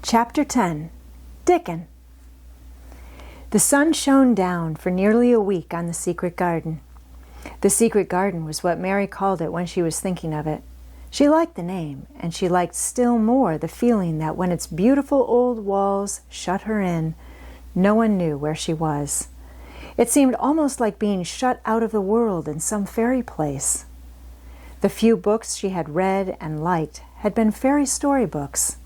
Chapter 10. Dickon. The sun shone down for nearly a week on the secret garden. The secret garden was what Mary called it when she was thinking of it. She liked the name, and she liked still more the feeling that when its beautiful old walls shut her in, no one knew where she was. It seemed almost like being shut out of the world in some fairy place. The few books she had read and liked had been fairy storybooks,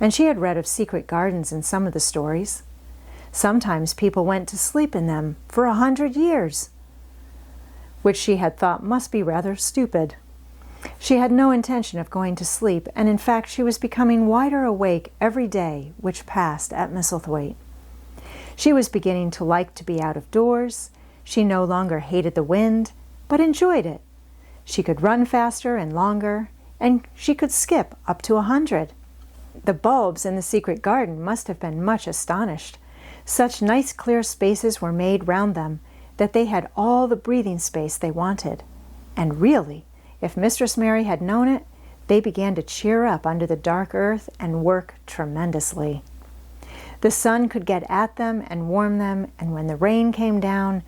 and she had read of secret gardens in some of the stories. Sometimes people went to sleep in them for 100 years, which she had thought must be rather stupid. She had no intention of going to sleep, and in fact she was becoming wider awake every day which passed at Misselthwaite. She was beginning to like to be out of doors. She no longer hated the wind, but enjoyed it. She could run faster and longer, and she could skip up to 100. The bulbs in the secret garden must have been much astonished. Such nice clear spaces were made round them that they had all the breathing space they wanted. And really, if Mistress Mary had known it, they began to cheer up under the dark earth and work tremendously. The sun could get at them and warm them, and when the rain came down,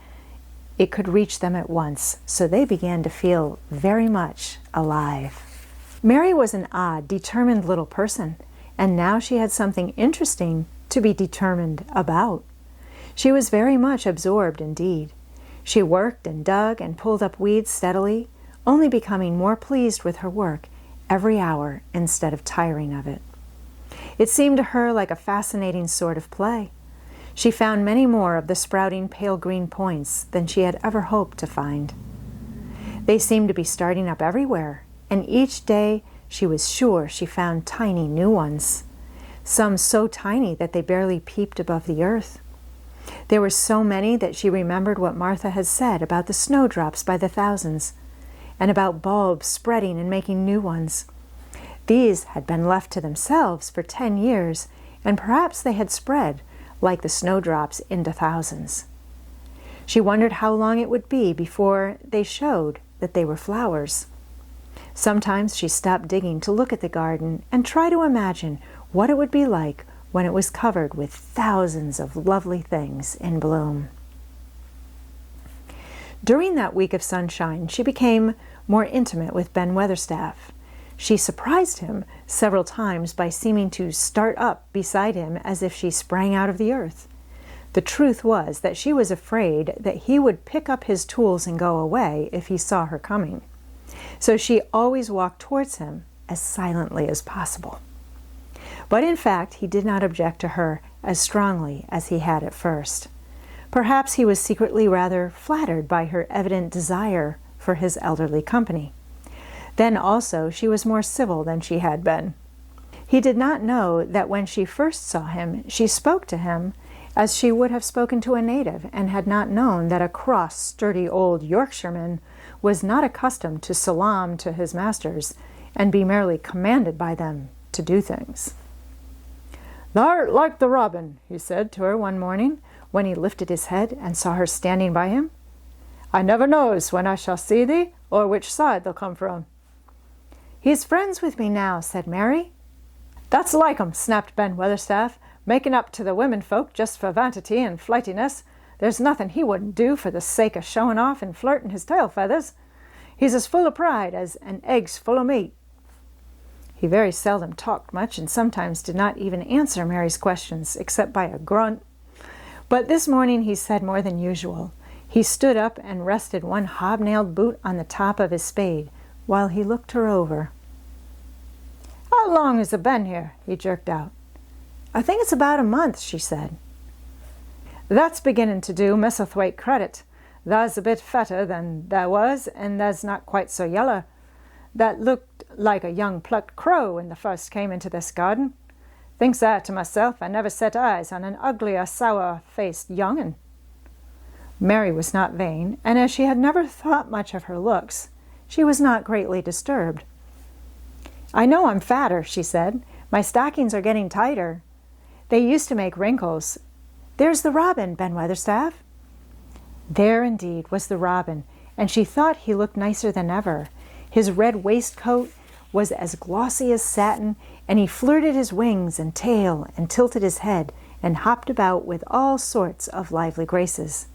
it could reach them at once, so they began to feel very much alive. Mary was an odd, determined little person, and now she had something interesting to be determined about. She was very much absorbed indeed. She worked and dug and pulled up weeds steadily, only becoming more pleased with her work every hour instead of tiring of it. It seemed to her like a fascinating sort of play. She found many more of the sprouting pale green points than she had ever hoped to find. They seemed to be starting up everywhere, and each day she was sure she found tiny new ones, some so tiny that they barely peeped above the earth. There were so many that she remembered what Martha had said about the snowdrops by the thousands, and about bulbs spreading and making new ones. These had been left to themselves for 10 years, and perhaps they had spread, like the snowdrops, into thousands. She wondered how long it would be before they showed that they were flowers. Sometimes she stopped digging to look at the garden and try to imagine what it would be like when it was covered with thousands of lovely things in bloom. During that week of sunshine, she became more intimate with Ben Weatherstaff. She surprised him several times by seeming to start up beside him as if she sprang out of the earth. The truth was that she was afraid that he would pick up his tools and go away if he saw her coming. So she always walked towards him as silently as possible. But in fact, he did not object to her as strongly as he had at first. Perhaps he was secretly rather flattered by her evident desire for his elderly company. Then also she was more civil than she had been. He did not know that when she first saw him, she spoke to him as she would have spoken to a native, and had not known that a cross, sturdy old Yorkshireman was not accustomed to salaam to his masters and be merely commanded by them to do things. "Thou'rt like the robin," he said to her one morning when he lifted his head and saw her standing by him. "I never knows when I shall see thee, or which side they'll come from." "He's friends with me now," said Mary. "That's like 'em," snapped Ben Weatherstaff, "making up to the women folk just for vanity and flightiness. There's nothing he wouldn't do for the sake of showing off and flirting his tail feathers. He's as full of pride as an egg's full of meat." He very seldom talked much, and sometimes did not even answer Mary's questions except by a grunt. But this morning he said more than usual. He stood up and rested one hobnailed boot on the top of his spade while he looked her over. "How long has it been here?" he jerked out. "I think it's about a month," she said. "That's beginning to do Misselthwaite credit. Tha's a bit fatter than tha was, and tha's not quite so yellow. That looked like a young plucked crow when the first came into this garden. Thinks I to myself, I never set eyes on an uglier, sour-faced young'un." Mary was not vain, and as she had never thought much of her looks, she was not greatly disturbed. "I know I'm fatter," she said. "My stockings are getting tighter. They used to make wrinkles. There's the robin, Ben Weatherstaff." There indeed was the robin, and she thought he looked nicer than ever. His red waistcoat was as glossy as satin, and he flirted his wings and tail and tilted his head and hopped about with all sorts of lively graces.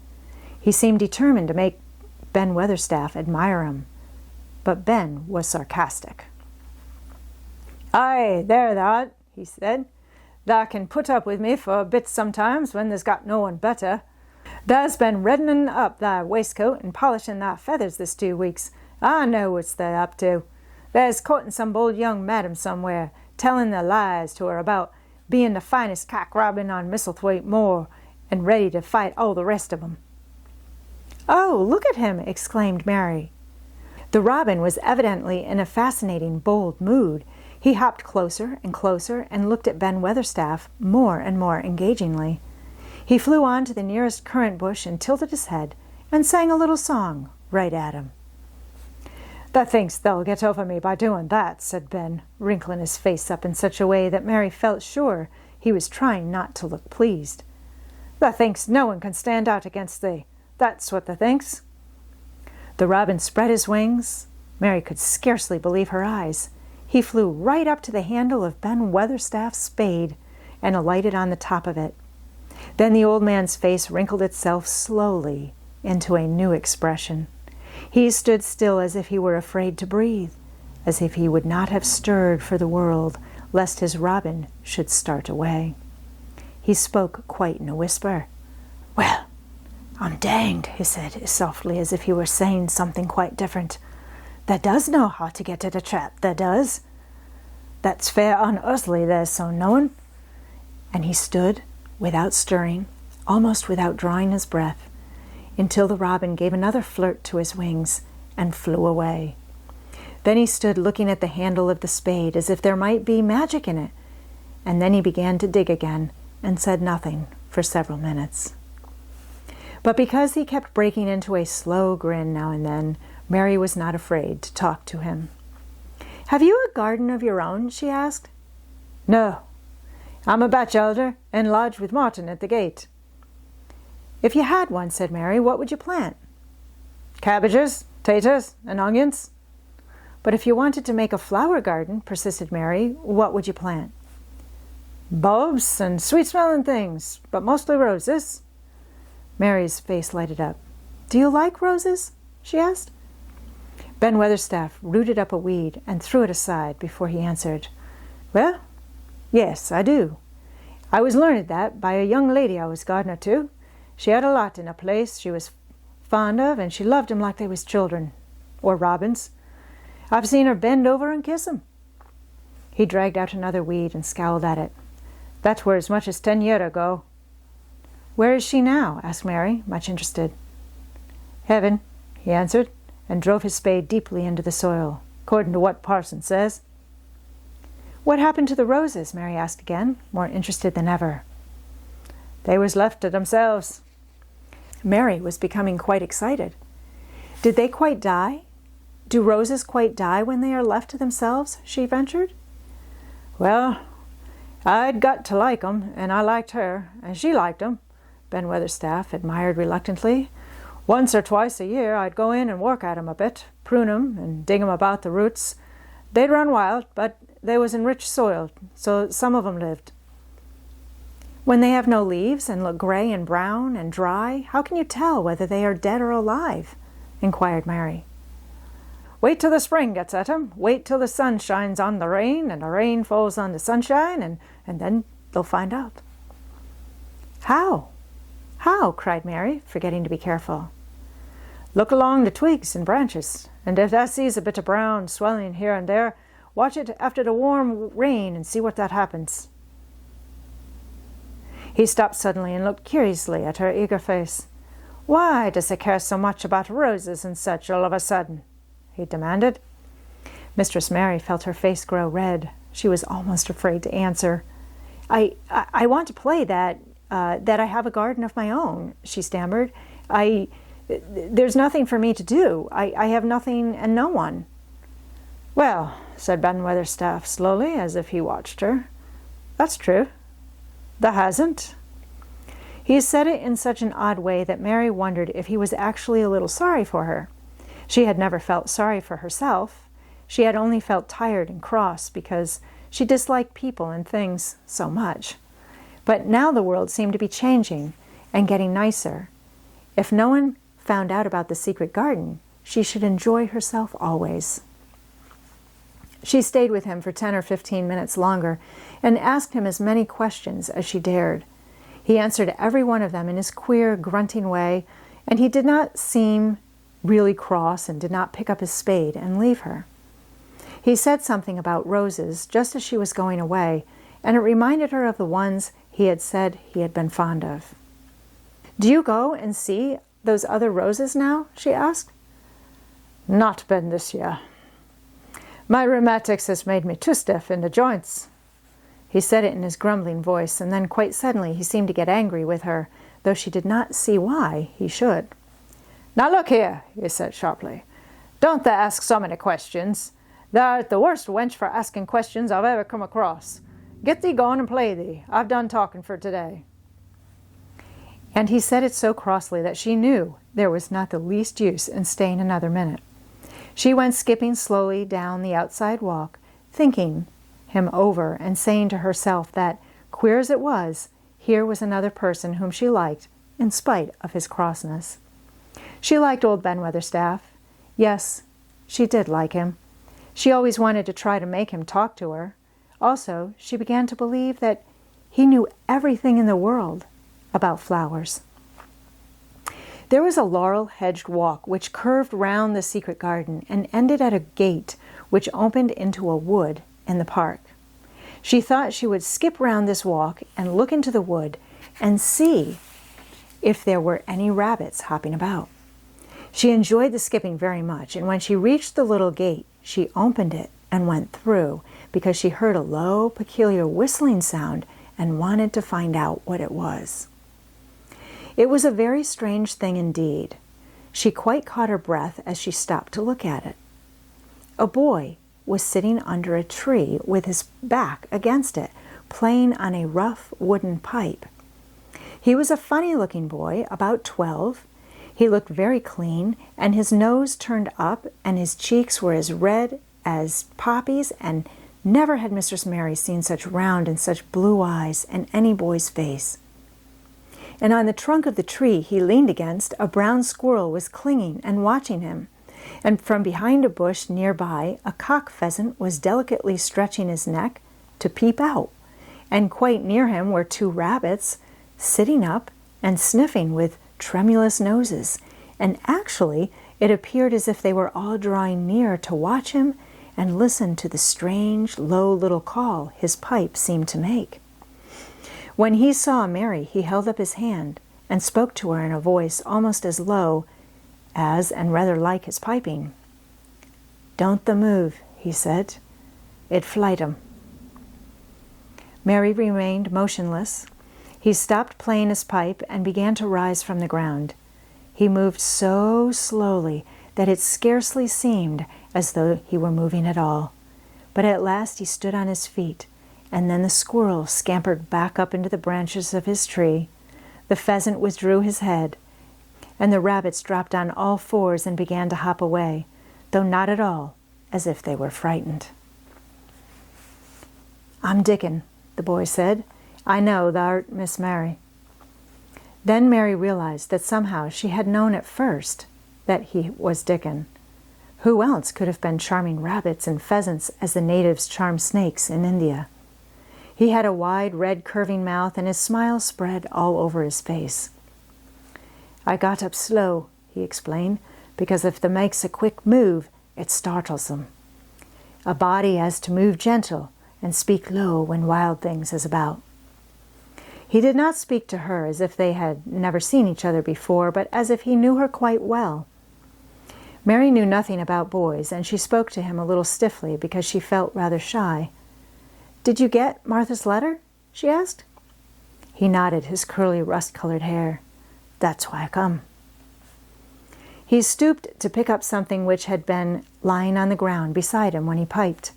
He seemed determined to make Ben Weatherstaff admire him, but Ben was sarcastic. "Aye, there thou art," he said. "Thou can put up with me for a bit sometimes when there's got no one better. Thou's been reddening up thy waistcoat and polishing thy feathers this 2 weeks. I know what's thou up to. Thou's courting some bold young madam somewhere, telling the lies to her about being the finest cock-robin on Misselthwaite Moor and ready to fight all the rest of 'em." "Oh, look at him!" exclaimed Mary. The robin was evidently in a fascinating, bold mood. He hopped closer and closer and looked at Ben Weatherstaff more and more engagingly. He flew on to the nearest currant bush and tilted his head and sang a little song right at him. "Thou thinks thou'll get over me by doing that," said Ben, wrinkling his face up in such a way that Mary felt sure he was trying not to look pleased. "Thou thinks no one can stand out against thee. That's what thou thinks." The robin spread his wings. Mary could scarcely believe her eyes. He flew right up to the handle of Ben Weatherstaff's spade and alighted on the top of it. Then the old man's face wrinkled itself slowly into a new expression. He stood still as if he were afraid to breathe, as if he would not have stirred for the world lest his robin should start away. He spoke quite in a whisper. "Well, I'm danged," he said as softly as if he were saying something quite different. "Thou does know how to get to the trap, thou does. That's fair unearthly, there's so knowing." And he stood, without stirring, almost without drawing his breath, until the robin gave another flirt to his wings and flew away. Then he stood looking at the handle of the spade as if there might be magic in it, and then he began to dig again and said nothing for several minutes. But because he kept breaking into a slow grin now and then, Mary was not afraid to talk to him. "Have you a garden of your own?" she asked. "No. I'm a bachelder and lodge with Martin at the gate." "If you had one," said Mary, "what would you plant?" "Cabbages, taters, and onions." "But if you wanted to make a flower garden," persisted Mary, "what would you plant?" "Bulbs and sweet-smelling things, but mostly roses." Mary's face lighted up. "Do you like roses?" she asked. Ben Weatherstaff rooted up a weed and threw it aside before he answered. "Well, yes, I do. I was learned that by a young lady I was gardener to. She had a lot in a place she was fond of, and she loved 'em like they was children, or robins. I've seen her bend over and kiss 'em." He dragged out another weed and scowled at it. "That were as much as 10 year ago." "Where is she now?" asked Mary, much interested. "Heaven," he answered, and drove his spade deeply into the soil, according to what parson says. "What happened to the roses?" Mary asked again, more interested than ever. "They was left to themselves." Mary was becoming quite excited. "Did they quite die? Do roses quite die when they are left to themselves?" she ventured. "Well, I'd got to like 'em, and I liked her, and she liked 'em," Ben Weatherstaff admired reluctantly. "Once or twice a year I'd go in and work at 'em a bit, prune 'em and dig 'em about the roots. They'd run wild, but they was in rich soil, so some of 'em lived." "When they have no leaves and look gray and brown and dry, how can you tell whether they are dead or alive?" inquired Mary. "Wait till the spring gets at 'em. Wait till the sun shines on the rain and the rain falls on the sunshine, and then they'll find out." "How? How?" cried Mary, forgetting to be careful. "Look along the twigs and branches, and if thou sees a bit of brown swelling here and there, watch it after the warm rain and see what that happens." He stopped suddenly and looked curiously at her eager face. "Why does he care so much about roses and such all of a sudden?" he demanded. Mistress Mary felt her face grow red. She was almost afraid to answer. I want to play that I have a garden of my own," she stammered. There's nothing for me to do. I have nothing and no one." "Well," said Ben Weatherstaff slowly, as if he watched her, "that's true. Thou hasn't." He said it in such an odd way that Mary wondered if he was actually a little sorry for her. She had never felt sorry for herself. She had only felt tired and cross because She disliked people and things so much. But now the world seemed to be changing and getting nicer. If no one found out about the secret garden, she should enjoy herself always. She stayed with him for 10 or 15 minutes longer and asked him as many questions as she dared. He answered every one of them in his queer, grunting way, and he did not seem really cross and did not pick up his spade and leave her. He said something about roses just as she was going away, and it reminded her of the ones he had said he had been fond of. "Do you go and see those other roses now?" she asked. "Not been this year. My rheumatics has made me too stiff in the joints." He said it in his grumbling voice, and then quite suddenly he seemed to get angry with her, though she did not see why he should. "Now look here," he said sharply. "Don't thou ask so many questions. Thou'rt the worst wench for asking questions I've ever come across. Get thee gone and play thee. I've done talking for today." And he said it so crossly that she knew there was not the least use in staying another minute. She went skipping slowly down the outside walk, thinking him over and saying to herself that, queer as it was, here was another person whom she liked, in spite of his crossness. She liked old Ben Weatherstaff. Yes, she did like him. She always wanted to try to make him talk to her. Also, she began to believe that he knew everything in the world about flowers. There was a laurel-hedged walk which curved round the secret garden and ended at a gate which opened into a wood in the park. She thought she would skip round this walk and look into the wood and see if there were any rabbits hopping about. She enjoyed the skipping very much, and when she reached the little gate, she opened it and went through because she heard a low, peculiar whistling sound and wanted to find out what it was. It was a very strange thing indeed. She quite caught her breath as she stopped to look at it. A boy was sitting under a tree with his back against it, playing on a rough wooden pipe. He was a funny-looking boy, about 12. He looked very clean, and his nose turned up, and his cheeks were as red as poppies, and never had Mistress Mary seen such round and such blue eyes in any boy's face. And on the trunk of the tree he leaned against, a brown squirrel was clinging and watching him, and from behind a bush nearby a cock pheasant was delicately stretching his neck to peep out, and quite near him were 2 rabbits sitting up and sniffing with tremulous noses, and actually it appeared as if they were all drawing near to watch him and listen to the strange, low little call his pipe seemed to make. When he saw Mary, he held up his hand and spoke to her in a voice almost as low as and rather like his piping. "Don't the move," he said. "It flight 'em." Mary remained motionless. He stopped playing his pipe and began to rise from the ground. He moved so slowly that it scarcely seemed as though he were moving at all. But at last he stood on his feet, and then the squirrel scampered back up into the branches of his tree. The pheasant withdrew his head, and the rabbits dropped on all fours and began to hop away, though not at all as if they were frightened. "I'm Dickon," the boy said. "I know thou'rt Miss Mary." Then Mary realized that somehow she had known at first that he was Dickon. Who else could have been charming rabbits and pheasants as the natives charm snakes in India? He had a wide, red, curving mouth, and his smile spread all over his face. "I got up slow," he explained, "because if they makes a quick move, it startles them. A body has to move gentle and speak low when wild things is about." He did not speak to her as if they had never seen each other before, but as if he knew her quite well. Mary knew nothing about boys, and she spoke to him a little stiffly because she felt rather shy. "Did you get Martha's letter?" she asked. He nodded his curly, rust-colored hair. "That's why I come." He stooped to pick up something which had been lying on the ground beside him when he piped.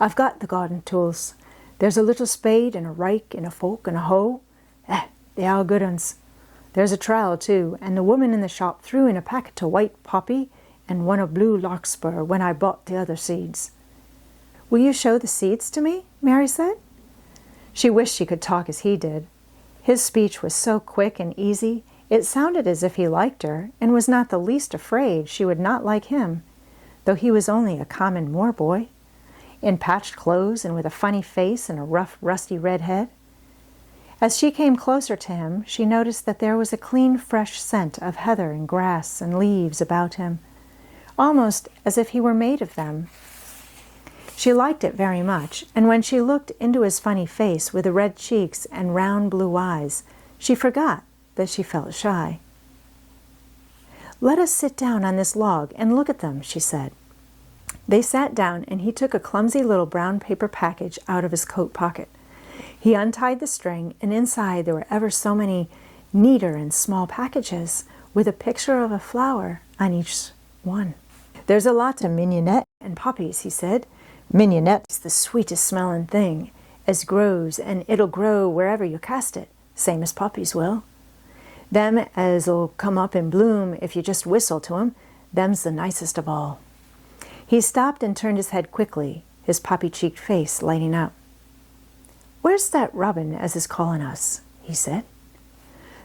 "I've got the garden tools. There's a little spade and a rake and a fork and a hoe. They are good uns. There's a trowel too, and the woman in the shop threw in a packet of white poppy and one of blue larkspur when I bought the other seeds." "Will you show the seeds to me?" Mary said. She wished she could talk as he did. His speech was so quick and easy, it sounded as if he liked her and was not the least afraid she would not like him, though he was only a common moor boy, in patched clothes and with a funny face and a rough, rusty red head. As she came closer to him, she noticed that there was a clean, fresh scent of heather and grass and leaves about him, almost as if he were made of them. She liked it very much, and when she looked into his funny face with the red cheeks and round blue eyes, she forgot that she felt shy. "Let us sit down on this log and look at them," she said. They sat down, and he took a clumsy little brown paper package out of his coat pocket. He untied the string, and inside there were ever so many neater and small packages with a picture of a flower on each one. "There's a lot of mignonette and poppies," he said. "Mignonette is the sweetest smelling thing as grows, and it'll grow wherever you cast it, same as poppies will. Them as'll come up in bloom if you just whistle to 'em, them's the nicest of all." He stopped and turned his head quickly, his poppy-cheeked face lighting up. "Where's that robin as is calling us?" he said.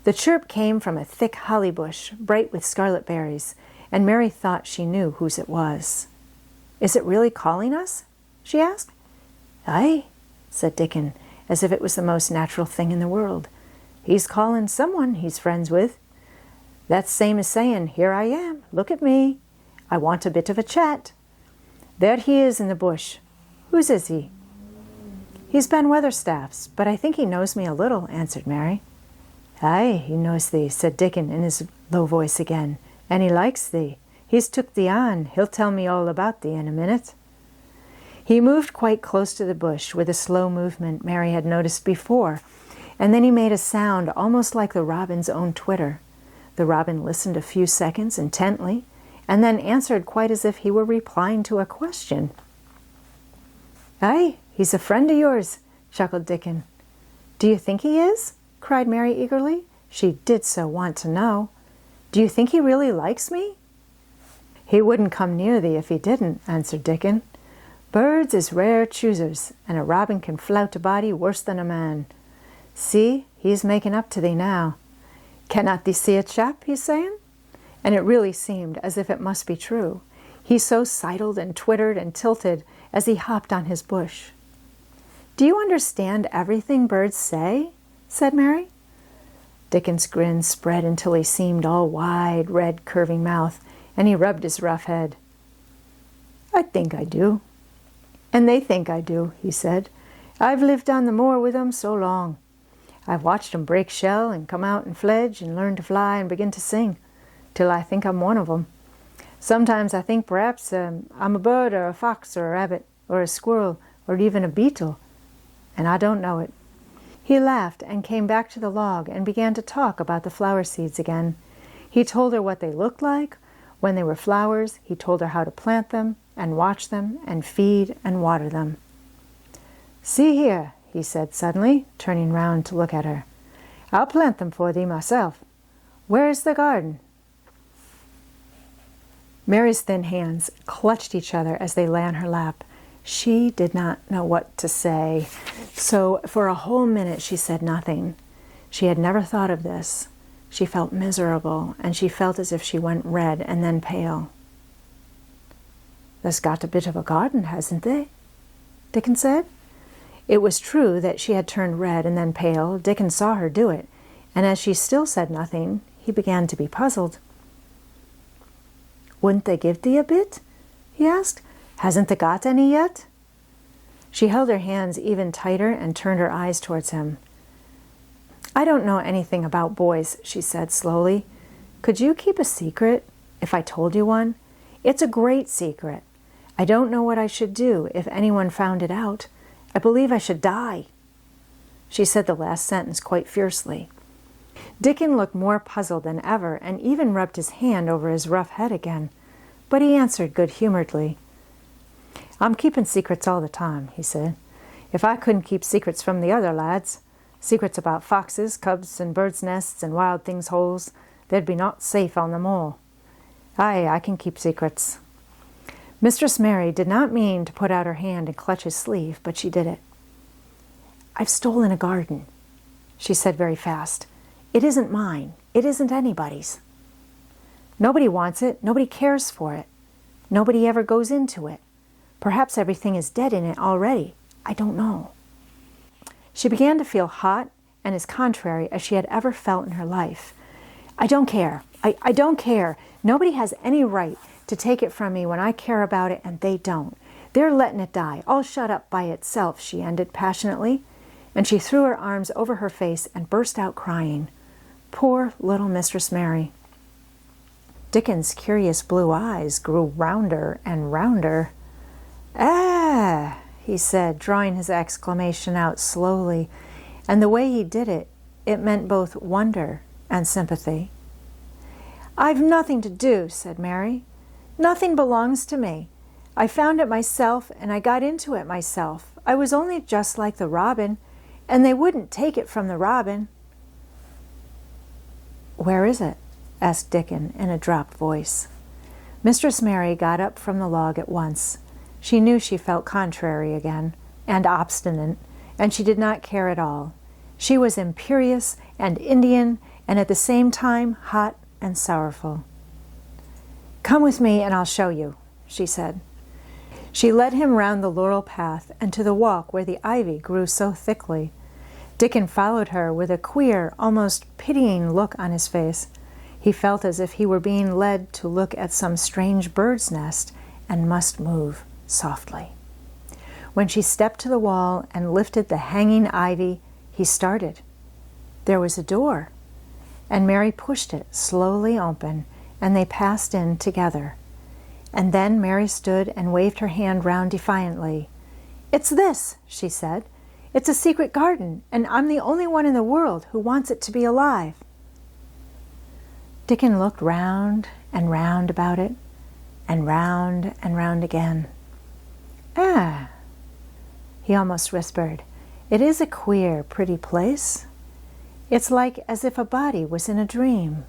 The chirp came from a thick holly bush, bright with scarlet berries, and Mary thought she knew whose it was. "Is it really calling us?" she asked. "Aye," said Dickon, as if it was the most natural thing in the world. "He's calling someone he's friends with. That's same as saying, 'Here I am, look at me. I want a bit of a chat.' There he is in the bush. Whose is he?" "He's Ben Weatherstaff's, but I think he knows me a little," answered Mary. "Aye, he knows thee," said Dickon in his low voice again, "and he likes thee. He's took thee on. He'll tell me all about thee in a minute." He moved quite close to the bush with a slow movement Mary had noticed before, and then he made a sound almost like the robin's own twitter. The robin listened a few seconds intently, and then answered quite as if he were replying to a question. "Aye, he's a friend of yours," chuckled Dickon. "Do you think he is?" cried Mary eagerly. She did so want to know. "Do you think he really likes me?" "He wouldn't come near thee if he didn't," answered Dickon. "Birds is rare choosers, and a robin can flout a body worse than a man. See, he's making up to thee now. Cannot thee see a chap, he's saying?" And it really seemed as if it must be true. He so sidled and twittered and tilted as he hopped on his bush. "Do you understand everything birds say?" said Mary. Dickon's grin spread until he seemed all wide, red, curving mouth, and he rubbed his rough head. "I think I do." "And they think I do," he said. "I've lived on the moor with 'em so long. I've watched 'em break shell and come out and fledge and learn to fly and begin to sing, till I think I'm one of 'em. Sometimes I think perhaps I'm a bird or a fox or a rabbit or a squirrel or even a beetle, and I don't know it." He laughed and came back to the log and began to talk about the flower seeds again. He told her what they looked like. When they were flowers, he told her how to plant them and watch them and feed and water them. "See here," he said suddenly, turning round to look at her. "I'll plant them for thee myself. Where is the garden?" Mary's thin hands clutched each other as they lay on her lap. She did not know what to say, so for a whole minute she said nothing. She had never thought of this. She felt miserable, and she felt as if she went red and then pale. "There's got a bit of a garden, hasn't they?" Dickon said. It was true that she had turned red and then pale. Dickon saw her do it, and as she still said nothing, he began to be puzzled. "Wouldn't they give thee a bit?" he asked. "Hasn't they got any yet?" She held her hands even tighter and turned her eyes towards him. "I don't know anything about boys," she said slowly. "Could you keep a secret if I told you one? It's a great secret. I don't know what I should do if anyone found it out. I believe I should die." She said the last sentence quite fiercely. Dickon looked more puzzled than ever and even rubbed his hand over his rough head again, but he answered good-humoredly. "I'm keeping secrets all the time," he said. "If I couldn't keep secrets from the other lads, secrets about foxes, cubs, and birds' nests, and wild things' holes, there'd be naught safe on them all. Aye, I can keep secrets." Mistress Mary did not mean to put out her hand and clutch his sleeve, but she did it. "I've stolen a garden," she said very fast. "It isn't mine. It isn't anybody's. Nobody wants it. Nobody cares for it. Nobody ever goes into it. Perhaps everything is dead in it already. I don't know." She began to feel hot and as contrary as she had ever felt in her life. "I don't care. I don't care. Nobody has any right to take it from me when I care about it and they don't. They're letting it die, all shut up by itself," she ended passionately, and she threw her arms over her face and burst out crying. Poor little Mistress Mary. Dickon's curious blue eyes grew rounder and rounder. "Ah!" he said, drawing his exclamation out slowly, and the way he did it, it meant both wonder and sympathy. "I've nothing to do," said Mary. "Nothing belongs to me. I found it myself, and I got into it myself. I was only just like the robin, and they wouldn't take it from the robin." "Where is it?" asked Dickon in a dropped voice. Mistress Mary got up from the log at once. She knew she felt contrary again, and obstinate, and she did not care at all. She was imperious and Indian, and at the same time hot and sorrowful. "Come with me and I'll show you," she said. She led him round the laurel path and to the walk where the ivy grew so thickly. Dickon followed her with a queer, almost pitying look on his face. He felt as if he were being led to look at some strange bird's nest and must move softly. When she stepped to the wall and lifted the hanging ivy, he started. There was a door, and Mary pushed it slowly open, and they passed in together. And then Mary stood and waved her hand round defiantly. "It's this," she said. "It's a secret garden, and I'm the only one in the world who wants it to be alive." Dickon looked round and round about it, and round again. "Ah," he almost whispered, "it is a queer, pretty place. It's like as if a body was in a dream."